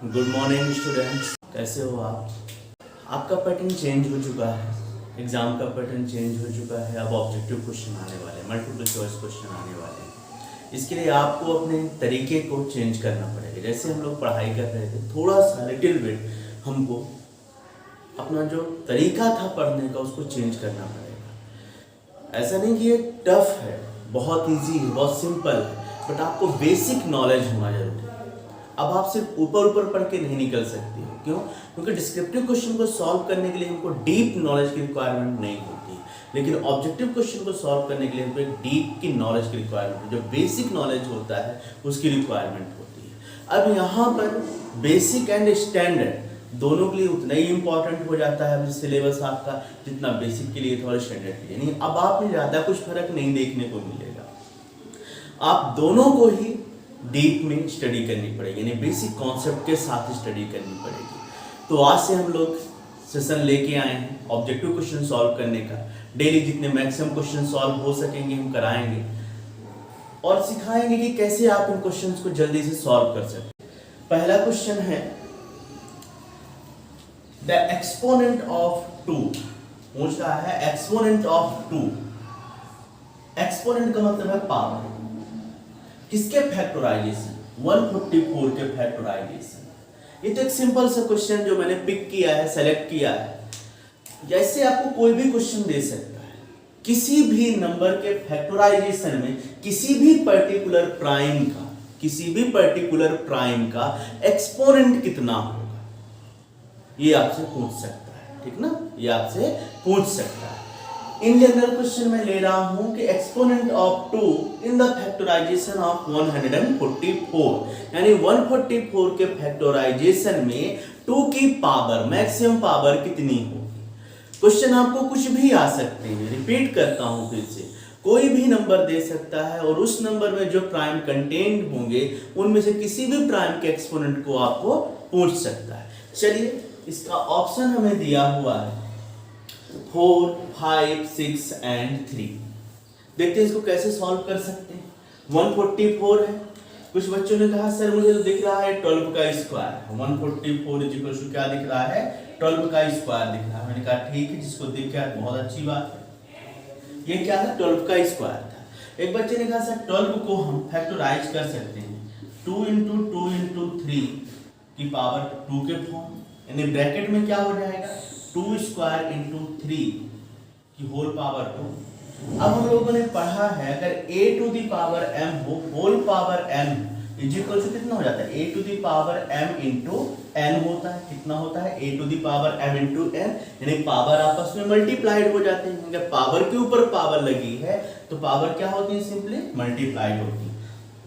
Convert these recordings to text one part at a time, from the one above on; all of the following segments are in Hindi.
गुड मॉर्निंग स्टूडेंट्स, कैसे हो आप? आपका पैटर्न चेंज हो चुका है, एग्ज़ाम का पैटर्न चेंज हो चुका है। अब ऑब्जेक्टिव क्वेश्चन आने वाले हैं, मल्टीपल चॉइस क्वेश्चन आने वाले हैं। इसके लिए आपको अपने तरीके को चेंज करना पड़ेगा। जैसे हम लोग पढ़ाई कर रहे थे, थोड़ा सा लिटिल बिट हमको अपना जो तरीका था पढ़ने का उसको चेंज करना पड़ेगा। ऐसा नहीं कि ये टफ है, बहुत ईजी है, बहुत सिंपल है, बट आपको बेसिक नॉलेज होना जरूरी है। अब आप सिर्फ ऊपर ऊपर पढ़ के नहीं निकल सकते हो। क्यों? क्योंकि डिस्क्रिप्टिव क्वेश्चन को सॉल्व करने के लिए हमको डीप नॉलेज की रिक्वायरमेंट नहीं होती, लेकिन ऑब्जेक्टिव क्वेश्चन को सॉल्व करने के लिए हमको एक डीप की नॉलेज की रिक्वायरमेंट, जो बेसिक नॉलेज होता है उसकी रिक्वायरमेंट होती है। अब यहाँ पर बेसिक एंड स्टैंडर्ड दोनों के लिए उतना ही इंपॉर्टेंट हो जाता है अब सिलेबस आपका, जितना बेसिक के लिए था और स्टैंडर्ड के लिए नहीं। अब आप में ज़्यादा कुछ फर्क नहीं देखने को मिलेगा, आप दोनों को ही डीप में स्टडी करनी पड़ेगी, यानी बेसिक कॉन्सेप्ट के साथ स्टडी करनी पड़ेगी। तो आज से हम लोग सेशन लेके आए हैं ऑब्जेक्टिव क्वेश्चन सॉल्व करने का। डेली जितने मैक्सिमम क्वेश्चन सॉल्व हो सकेंगे हम कराएंगे और सिखाएंगे कि कैसे आप इन क्वेश्चंस को जल्दी से सॉल्व कर सकते। पहला क्वेश्चन है द एक्सपोनेंट ऑफ 2। पूछ रहा है एक्सपोनेंट ऑफ 2। एक्सपोनेंट का मतलब है पावर। किसके फैक्टराइजेशन? 144 के फैक्टराइजेशन। ये तो एक सिंपल सा क्वेश्चन जो मैंने पिक किया है, सेलेक्ट किया है। जैसे आपको कोई भी क्वेश्चन दे सकता है, किसी भी नंबर के फैक्टराइजेशन में किसी भी पर्टिकुलर प्राइम का एक्सपोनेंट कितना होगा, ये आपसे पूछ सकता है, ठीक ना? ये आपसे पूछ सकता है। इन जनरल क्वेश्चन में ले रहा हूं कि exponent of 2 in the factorisation of 144, यानी 144 के फैक्टराइजेशन में 2 की पावर, मैक्सिमम पावर कितनी होगी। क्वेश्चन आपको कुछ भी आ सकते हैं, रिपीट करता हूं फिर से, कोई भी नंबर दे सकता है और उस नंबर में जो प्राइम कंटेंट होंगे उनमें से किसी भी प्राइम के एक्सपोनेंट को आपको पूछ सकता है। चलिए, इसका ऑप्शन हमें दिया हुआ है 4, 5, 6 एंड 3। देखते हैं इसको कैसे सॉल्व कर सकते हैं। 144 है, कुछ बच्चों ने कहा सर मुझे तो दिख रहा है 12 का स्क्वायर। 144 इक्वल टू क्या दिख रहा है? 12 का स्क्वायर दिख रहा है। मैंने कहा ठीक है, जिसको दिख गया बहुत अच्छी बात है। ये क्या था? 12 का स्क्वायर था। एक बच्चे ने कहा सर 12 को हम फैक्टराइज कर सकते हैं 2 इंटू 2 इंटू 3 की पावर 2 के फॉर्म, यानी ब्रैकेट में क्या हो जाएगा 2 स्क्वायर इंटू 3 की होल पावर 2। अब हम लोगों ने पढ़ा है अगर a to the power m हो, whole power m is equal to कितना हो जाता है? a to the power m into n होता है। कितना होता है? a to the power m into n, यानी पावर आपस में मल्टीप्लाइड हो जाते हैं। अगर पावर के ऊपर पावर लगी है तो पावर क्या होती है? सिंपली मल्टीप्लाइड होती है।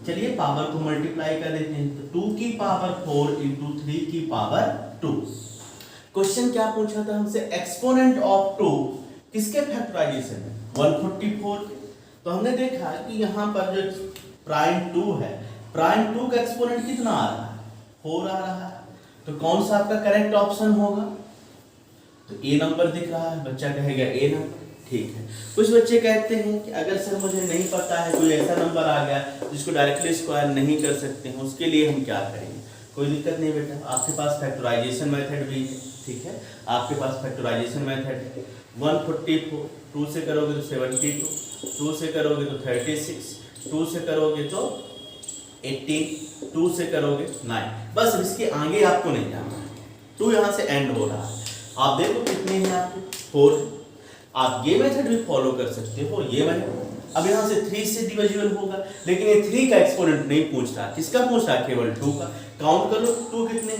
चलिए पावर को मल्टीप्लाई कर देते हैं, तो 2 की पावर 4 इंटू 3 की पावर 2। क्वेश्चन क्या पूछा था हमसे? एक्सपोनेंट ऑफ 2 किसके फैक्टराइजेशन में? 144 के। तो हमने देखा कि यहाँ पर जो प्राइम 2 है, प्राइम 2 का एक्सपोनेंट कितना आ रहा है? 4 आ रहा है। तो कौन सा आपका करेक्ट ऑप्शन होगा? तो ए नंबर दिख रहा है, बच्चा कहेगा ए नंबर। ठीक है, कुछ बच्चे कहते हैं कि अगर सर मुझे नहीं पता है, कोई ऐसा नंबर आ गया जिसको डायरेक्टली स्क्वायर नहीं कर सकते हैं, उसके लिए हम क्या करेंगे? कोई दिक्कत नहीं बेटा, आपके पास फैक्टराइजेशन मेथड भी है। ठीक है, आपके पास फैक्टराइजेशन मेथड है। 144 2 से करोगे तो 72, 2 से करोगे तो 36, 2 से करोगे तो 18, 2 से करोगे 9। बस इसके आगे आपको नहीं जाना है, 2 यहाँ से एंड हो रहा है। आप देखो कितने हैं आपके? 4। आप ये मेथड भी फॉलो कर सकते हो, ये मेथड। अब यहाँ से 3 से डिविजिबल होगा, लेकिन ये 3 का एक्सपोनेंट नहीं पूछ रहा। किसका पूछ रहा? केवल 2 का। काउंट कर लो 2 कितने?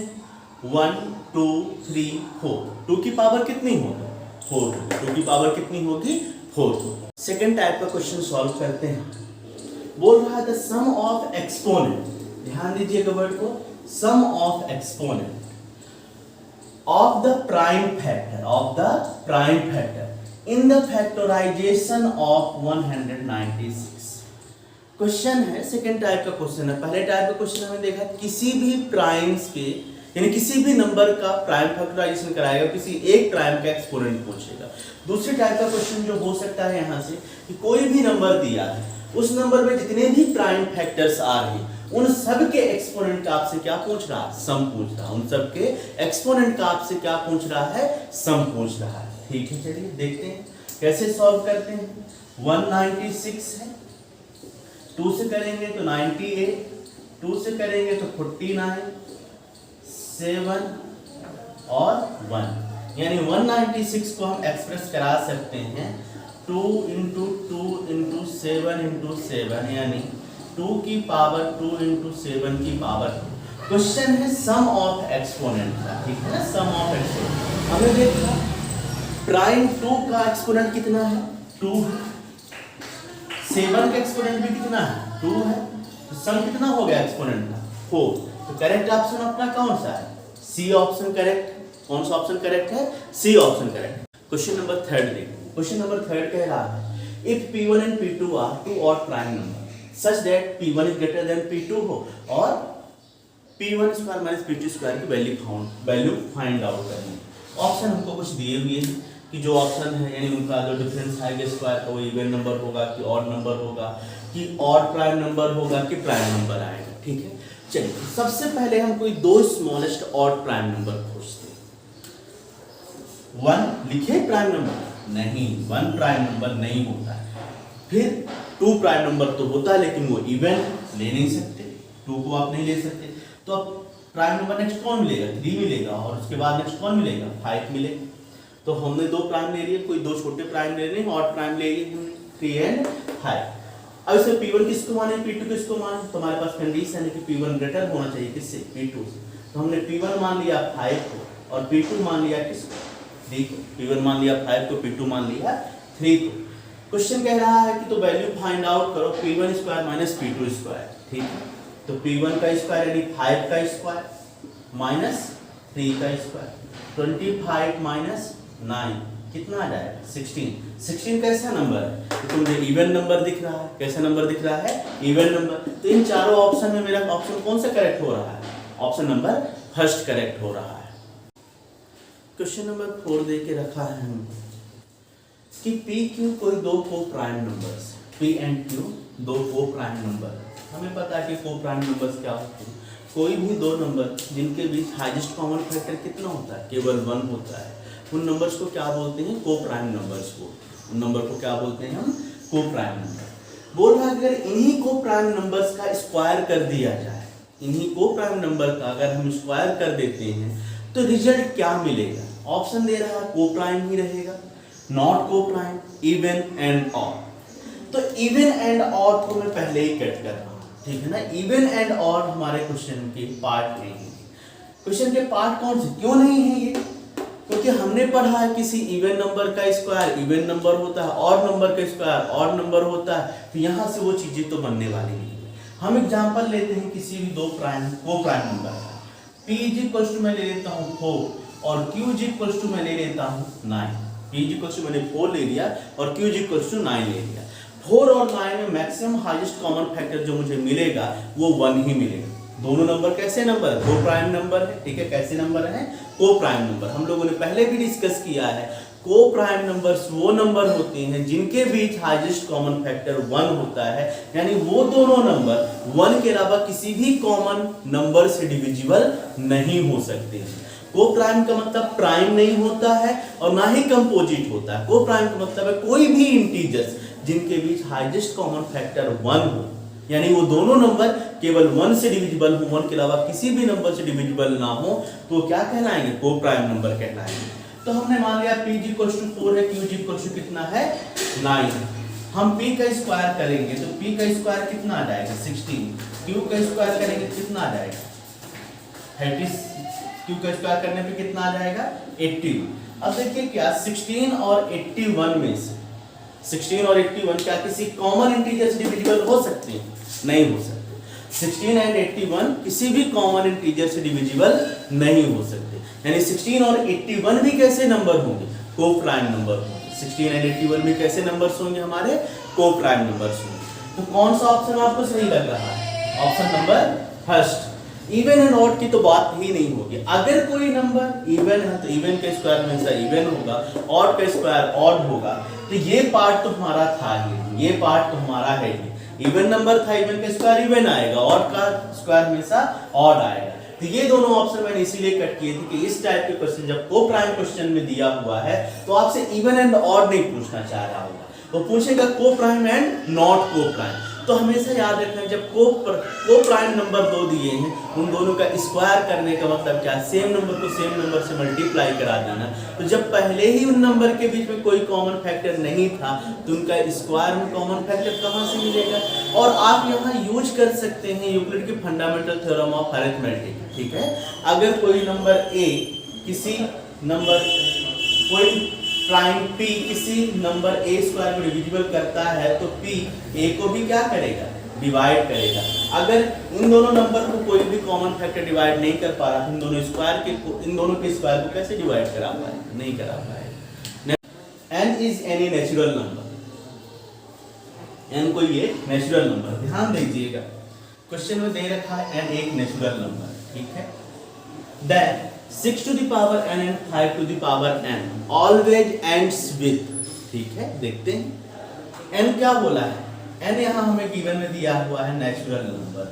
1 2 3 4। 2 की पावर कितनी होगी? 4। 2 की पावर कितनी होगी? 4। सेकेंड टाइप का क्वेश्चन सॉल्व करते हैं। बोल रहा है द सम ऑफ एक्सपोनेंट, ध्यान दीजिएगा वर्ड को, sum of exponent of the prime factor in the factorisation of 196। Question है, सेकेंड टाइप का क्वेश्चन है। पहले टाइप का क्वेश्चन हमने देखा किसी भी प्राइम्स के, यानी किसी भी नंबर का प्राइम फैक्टराइजेशन कराएगा, किसी एक प्राइम का एक्सपोनेंट पूछेगा। दूसरे टाइप का क्वेश्चन जो हो सकता है यहाँ से कि कोई भी नंबर दिया है, उस नंबर में जितने भी प्राइम फैक्टर्स आ रहे हैं उन सब के एक्सपोनेंट का आपसे क्या पूछ रहा है? सम पूछ रहा है। उन सब के एक्सपोनेंट का आपसे क्या पूछ रहा है? सम पूछ रहा है। ठीक है, चलिए देखते हैं कैसे सॉल्व करते हैं। 196 है, 2 से करेंगे तो 98, 2 से करेंगे तो 49, 7 और 1, यानी 196 को हम एक्सप्रेस करा सकते हैं 2 इंटू 2 इंटू 7 इंटू 7, यानी 2 की पावर 2 इंटू 7 की पावर 2। क्वेश्चन है सम ऑफ एक्सपोनेंट का, ठीक है ना, सम ऑफ एक्सपोनेंट। हमने देखा प्राइम 2 का एक्सपोनेंट कितना है? 2 है। 7 का एक्सपोनेंट भी कितना है? 2 है। तो सम कितना हो गया एक्सपोनेंट का? 4। तो करेक्ट ऑप्शन अपना कौन सा है? सी ऑप्शन करेक्ट है। कौन सा ऑप्शन करेक्ट है? C option correct. Question number 3 देखो। क्वेश्चन नंबर 3 कह रहा है if P1 and P2 are two odd prime number such that P1 is greater than P2 हो और P1 square minus P2 square की वैल्यू फाइंड आउट करनी। ऑप्शन हमको कुछ दिए हुए हैं कि जो ऑप्शन है यानी उनका जो डिफरेंस आएगा स्क्वायर का वो इवन नंबर होगा कि ऑड नंबर होगा कि ऑड प्राइम नंबर होगा कि प्राइम नंबर आएगा। ठीक है, चलिए सबसे पहले हम कोई दो स्मॉलेस्ट ऑड प्राइम नंबर खोजते हैं। 1 लिखे प्राइम नंबर? नहीं, 1 प्राइम नंबर नहीं होता है। फिर 2 प्राइम नंबर तो होता है लेकिन वो इवन ले नहीं सकते, 2 को आप नहीं ले सकते। तो अब प्राइम नंबर नेक्स्ट कौन मिलेगा? 3 मिलेगा और उसके बाद नेक्स्ट कौन मिलेगा? 5 मिलेगा। तो हमने 2 प्राइम ले लिए, कोई 2 छोटे प्राइम ले लिए, ऑड प्राइम ले लिए हमने 3 एंड 5। अब इसमें P1 किसको माने, P2 किसको माने? तो हमारे पास कंडीशन है कि P1 ग्रेटर होना चाहिए किससे? P2 से। तो हमने P1 मान लिया 5 को और P2 मान लिया किसको? 3 को। P1 मान लिया 5 को, P2 मान लिया 3 को। क्वेश्चन कह रहा है कि तो वैल्यू फाइंड आउट करो P1 square minus P2 square. ठीक है, तो P1 का स्क्वायर यानी 5 का स्क्वायर माइनस 3 का स्क्वायर, 25 माइनस 9 कितना आ जाएगा? 16। 16 कैसा नंबर है? तो मुझे इवन नंबर दिख रहा है। कैसा नंबर दिख रहा है? Even number. तो इन चारों ऑप्शन में मेरा ऑप्शन कौन सा करेक्ट हो रहा है? ऑप्शन नंबर फर्स्ट करेक्ट हो रहा है। क्वेश्चन नंबर 4 दे के रखा है हमको कि P Q कोई 2 को prime numbers, P and Q 2 को प्राइम नंबर। हमें पता है कि को प्राइम नंबर्स क्या होते हैं? कोई भी 2 नंबर जिनके बीच हाईएस्ट कॉमन फैक्टर कितना होता है? केवल 1 होता है। उन नंबर्स को क्या बोलते हैं? को प्राइम नंबर्स को। उन नंबर को क्या बोलते हैं हम? को प्राइम नंबर। बोल रहा है अगर इन्हीं को प्राइम नंबर्स का स्क्वायर कर दिया जाए, इन्हीं को प्राइम नंबर का अगर हम स्क्वायर कर देते हैं तो रिजल्ट क्या मिलेगा? ऑप्शन दे रहा है को प्राइम ही रहेगा, नॉट को प्राइम, इवन एंड ऑड। तो इवन एंड ऑड को मैं पहले ही कट कर रहा हूँ, ठीक है ना। इवन एंड ऑड हमारे क्वेश्चन के पार्ट नहीं है। क्वेश्चन के पार्ट कौन से? क्यों नहीं है ये? क्योंकि हमने पढ़ा है किसी इवन नंबर का स्क्वायर इवन नंबर होता है, ऑड नंबर का स्क्वायर ऑड नंबर होता है। तो यहाँ से वो चीजें तो बनने वाली नहीं है। हम एग्जांपल लेते हैं किसी भी 2 प्राइम को प्राइम नंबर का। P इज इक्वल टू मैं ले लेता हूँ 4 और Q इज इक्वल टू मैं ले लेता हूँ 9। P इज इक्वल टू मैंने 4 ले लिया और Q इज इक्वल टू 9 ले लिया। 4 और 9 में मैक्सिमम हाईएस्ट कॉमन फैक्टर जो मुझे मिलेगा वो 1 ही मिलेगा। दोनों नंबर कैसे नंबर है? को प्राइम नंबर है। ठीक है, कैसे नंबर है? को प्राइम नंबर। हम लोगों ने पहले भी डिस्कस किया है को प्राइम नंबर्स वो नंबर होते हैं जिनके बीच हाईएस्ट कॉमन फैक्टर 1 होता है, यानी वो दोनों नंबर 1 के अलावा किसी भी कॉमन नंबर से डिविजिबल नहीं हो सकते हैं। को प्राइम का मतलब प्राइम नहीं होता है और ना ही कंपोजिट होता है। को प्राइम का मतलब है कोई भी इंटीजर्स जिनके बीच हाईएस्ट कॉमन फैक्टर 1 हो, यानी वो दोनों नंबर केवल 1 से डिविजिबल हो, 1 के अलावा किसी भी नंबर से डिविजिबल ना हो, तो क्या कहलाएंगे? को प्राइम नंबर कहलाएंगे। तो हमने मान लिया P = 4 है, Q = कितना है? 9। हम P का स्क्वायर करेंगे तो P का स्क्वायर कितना आ जाएगा? 16। Q का स्क्वायर करेंगे तो कितना आ जाएगा? 30। Q का स्क्वायर करने पे कितना आ जाएगा? 80। अब देखिए क्या 16 और 81 में से 16 और 81 क्या किसी कॉमन इंटीजर से डिविजिबल हो सकते हैं? नहीं हो सकते। 16 एंड 81 किसी भी कॉमन इंटीजर से डिविजिबल नहीं हो सकते। यानी 16 और 81 भी कैसे नंबर होंगे? को प्राइम नंबर होंगे। 16 एंड 81 भी कैसे नंबर्स होंगे? हमारे को प्राइम नंबर्स होंगे। तो कौन सा ऑप्शन आपको सही लग रहा है? Option number first. Even and odd की तो बात ही नहीं होगी। अगर कोई नंबर इवन है तो इवन का स्क्वायर हमेशा इवन होगा, ऑड का स्क्वायर ऑड होगा। तो ये पार्ट तो हमारा था ही, ये पार्ट तो हमारा है ही। इवन नंबर था, इवन का स्क्वायर इवन आएगा, ऑड का स्क्वायर हमेशा ऑड आएगा। तो ये दोनों ऑप्शन मैंने इसीलिए कट किए थे कि इस टाइप के क्वेश्चन जब को प्राइम क्वेश्चन में दिया हुआ है तो आपसे इवन एंड ऑड नहीं पूछना चाह रहा होगा, वो पूछेगा को प्राइम एंड नॉट को प्राइम। तो हमेशा याद रखना जब को प्राइम नंबर दो दिए हैं उन दोनों का स्क्वायर करने का मतलब क्या है, सेम नंबर को सेम नंबर से मल्टीप्लाई करा देना। तो जब पहले ही उन नंबर के बीच में कोई कॉमन फैक्टर नहीं था तो उनका स्क्वायर में कॉमन फैक्टर कहाँ से मिलेगा। और आप यहाँ यूज कर सकते हैं यूक्लिड की फंडामेंटल थ्योरम ऑफ अरिथमेटिक, ठीक है। अगर कोई नंबर ए किसी नंबर कोई प्राइम p किसी नंबर a स्क्वायर को डिविजिबल करता है तो p a को भी क्या करेगा, डिवाइड करेगा। अगर इन दोनों नंबर को कोई भी कॉमन फैक्टर डिवाइड नहीं कर पा रहा, इन दोनों के स्क्वायर को कैसे डिवाइड करा पाएगा, नहीं करा पाएगा। n is any natural number, n कोई एक नेचुरल नंबर, ध्यान दीजिएगा क्वेश्चन में दे रखा है n एक नेचुरल नंबर, ठीक है। Then 6 to the power n and 5 to the power n always ends with, ठीक है। देखते हैं n क्या बोला है, n यहाँ हमें गिवन में दिया हुआ है नेचुरल नंबर,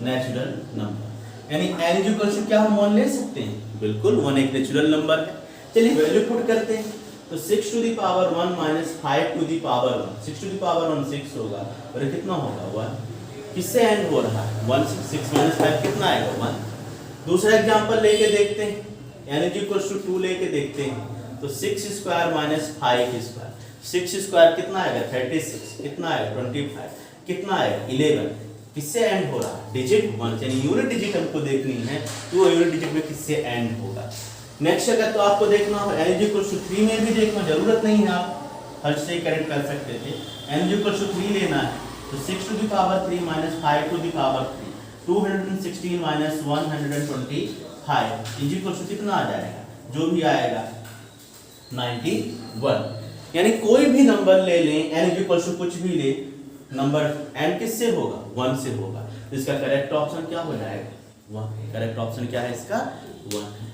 नेचुरल नंबर, यानी n इक्वल टू क्या हम 1 ले सकते हैं, बिल्कुल 1 एक नेचुरल नंबर है। चलिए वैल्यू पुट करते हैं, तो 6 to the power 1 minus 5 to the power 1, 6 to the power 1 6 होगा और कितना होगा 1, किससे एंड हो रहा है 1 6 minus 5 कितना आएगा 1। दूसरा एग्जांपल लेके देखते हैं, n इक्वल्स टू 2 लेके देखते हैं, तो 6 स्क्वायर माइनस 5 स्क्वायर, 6 स्क्वायर कितना आएगा 36, कितना आएगा 25, कितना आएगा 11, किससे एंड हो रहा है डिजिट 1, यानी यूनिट डिजिट हमको देखनी है तो यूनिट डिजिट में किससे एंड होगा। नेक्स्ट अगर तो आपको देखना हो n इक्वल्स टू 3 में भी देखना, जरूरत नहीं है आप हर से करेक्ट कर सकते थे, n इक्वल्स टू 3 लेना है तो 6 to the power 3 minus 5 to the power 3, 216 minus 125 is equal to कितना आ जाएगा, जो भी आएगा 91। यानी कोई भी नंबर ले लें, n इक्वल टू कुछ भी ले, नंबर n किससे होगा 1 से होगा, तो इसका करेक्ट ऑप्शन क्या हो जाएगा 1। करेक्ट ऑप्शन क्या है इसका 1 है।